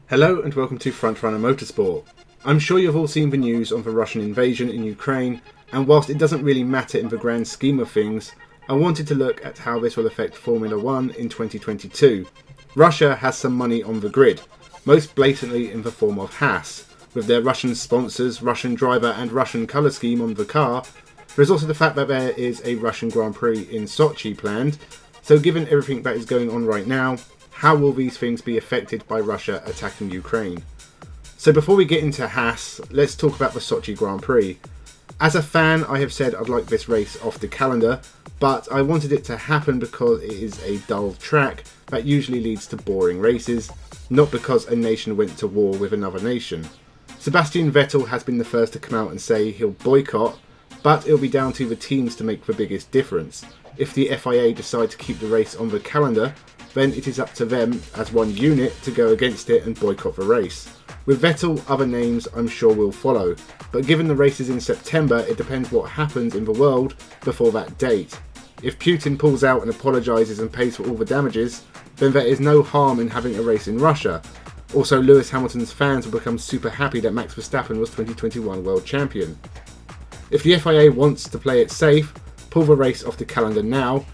Hello and welcome to Frontrunner Motorsport. I'm sure you've all seen the news on the Russian invasion in Ukraine, and whilst it doesn't really matter in the grand scheme of things, I wanted to look at how this will affect Formula 1 in 2022. Russia has some money on the grid, most blatantly in the form of Haas. With their Russian sponsors, Russian driver and Russian colour scheme on the car, there is also the fact that there is a Russian Grand Prix in Sochi planned, so given everything that is going on right now, how will these things be affected by Russia attacking Ukraine? So before we get into Haas, let's talk about the Sochi Grand Prix. As a fan, I have said I'd like this race off the calendar, but I wanted it to happen because it is a dull track that usually leads to boring races, not because a nation went to war with another nation. Sebastian Vettel has been the first to come out and say he'll boycott, but it'll be down to the teams to make the biggest difference. If the FIA decide to keep the race on the calendar, then it is up to them as one unit to go against it and boycott the race. With Vettel, other names I'm sure will follow, but given the race is in September, it depends what happens in the world before that date. If Putin pulls out and apologises and pays for all the damages, then there is no harm in having a race in Russia. Also, Lewis Hamilton's fans will become super happy that Max Verstappen was 2021 World Champion. If the FIA wants to play it safe, pull the race off the calendar now.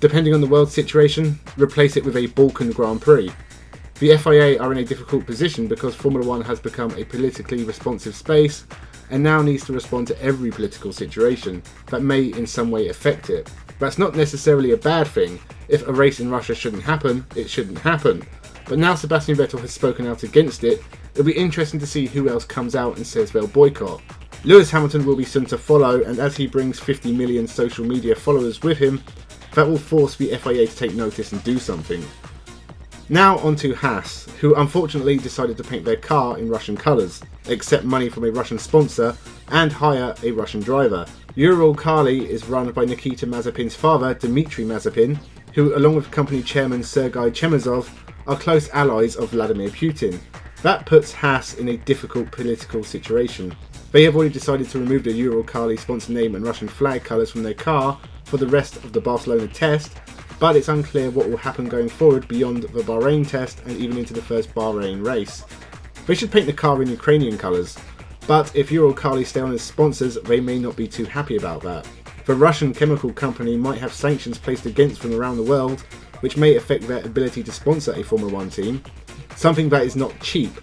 Depending on the world situation, replace it with a Balkan Grand Prix. The FIA are in a difficult position because Formula 1 has become a politically responsive space and now needs to respond to every political situation that may in some way affect it. That's not necessarily a bad thing. If a race in Russia shouldn't happen, it shouldn't happen. But now Sebastian Vettel has spoken out against it, it'll be interesting to see who else comes out and says they'll boycott. Lewis Hamilton will be soon to follow, and as he brings 50 million social media followers with him, that will force the FIA to take notice and do something. Now on to Haas, who unfortunately decided to paint their car in Russian colours, accept money from a Russian sponsor, and hire a Russian driver. Ural Kali is run by Nikita Mazepin's father, Dmitry Mazepin, who along with company chairman Sergei Chemezov are close allies of Vladimir Putin. That puts Haas in a difficult political situation. They have already decided to remove the Ural Kali sponsor name and Russian flag colours from their car for the rest of the Barcelona test, but it's unclear what will happen going forward beyond the Bahrain test and even into the first Bahrain race. They should paint the car in Ukrainian colours, but if Ural Kali stay on as sponsors, they may not be too happy about that. The Russian chemical company might have sanctions placed against them around the world, which may affect their ability to sponsor a Formula 1 team, something that is not cheap.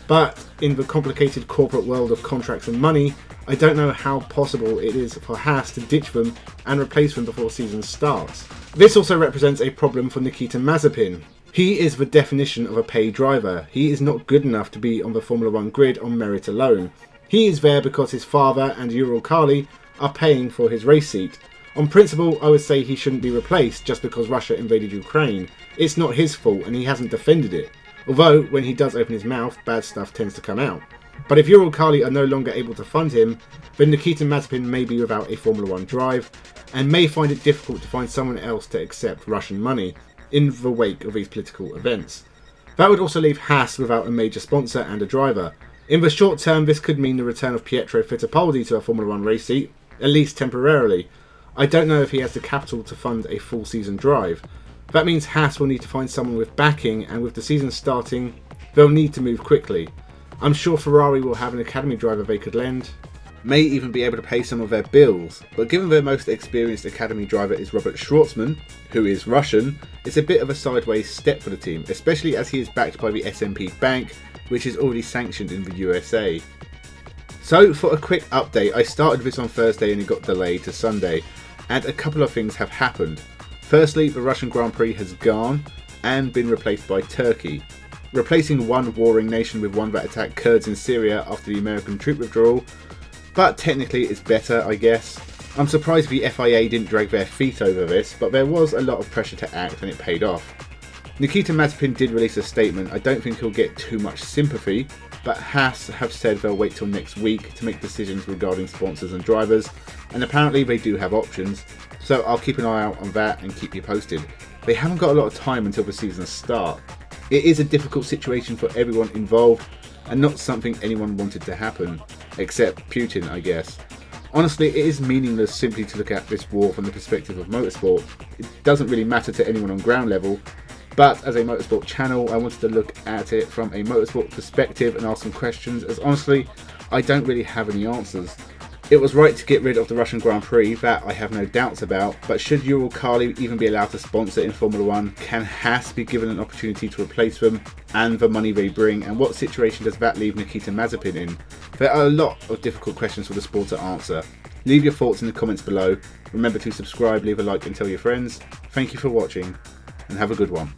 But in the complicated corporate world of contracts and money, I don't know how possible it is for Haas to ditch them and replace them before season starts. This also represents a problem for Nikita Mazepin. He is the definition of a paid driver. He is not good enough to be on the Formula 1 grid on merit alone. He is there because his father and Ural Kali are paying for his race seat. On principle, I would say he shouldn't be replaced just because Russia invaded Ukraine. It's not his fault and he hasn't defended it. Although, when he does open his mouth, bad stuff tends to come out. But if Ural Kali are no longer able to fund him, then Nikita Mazepin may be without a Formula 1 drive, and may find it difficult to find someone else to accept Russian money in the wake of these political events. That would also leave Haas without a major sponsor and a driver. In the short term, this could mean the return of Pietro Fittipaldi to a Formula 1 race seat, at least temporarily. I don't know if he has the capital to fund a full season drive. That means Haas will need to find someone with backing, and with the season starting, they'll need to move quickly. I'm sure Ferrari will have an academy driver they could lend, may even be able to pay some of their bills, but given their most experienced academy driver is Robert Schwartzman, who is Russian, it's a bit of a sideways step for the team, especially as he is backed by the S&P Bank, which is already sanctioned in the USA. So for a quick update, I started this on Thursday and it got delayed to Sunday, and a couple of things have happened. Firstly, the Russian Grand Prix has gone and been replaced by Turkey. Replacing one warring nation with one that attacked Kurds in Syria after the American troop withdrawal, but technically it's better, I guess. I'm surprised the FIA didn't drag their feet over this, but there was a lot of pressure to act and it paid off. Nikita Mazepin did release a statement. I don't think he'll get too much sympathy, but Haas have said they'll wait till next week to make decisions regarding sponsors and drivers, and apparently they do have options, so I'll keep an eye out on that and keep you posted. They haven't got a lot of time until the season starts. It is a difficult situation for everyone involved, and not something anyone wanted to happen, except Putin, I guess. Honestly, it is meaningless simply to look at this war from the perspective of motorsport. It doesn't really matter to anyone on ground level, But as a motorsport channel, I wanted to look at it from a motorsport perspective and ask some questions, as honestly, I don't really have any answers. It was right to get rid of the Russian Grand Prix, that I have no doubts about, but should Uralkali even be allowed to sponsor in Formula 1? Can Haas be given an opportunity to replace them and the money they bring? And what situation does that leave Nikita Mazepin in? There are a lot of difficult questions for the sport to answer. Leave your thoughts in the comments below. Remember to subscribe, leave a like and tell your friends. Thank you for watching and have a good one.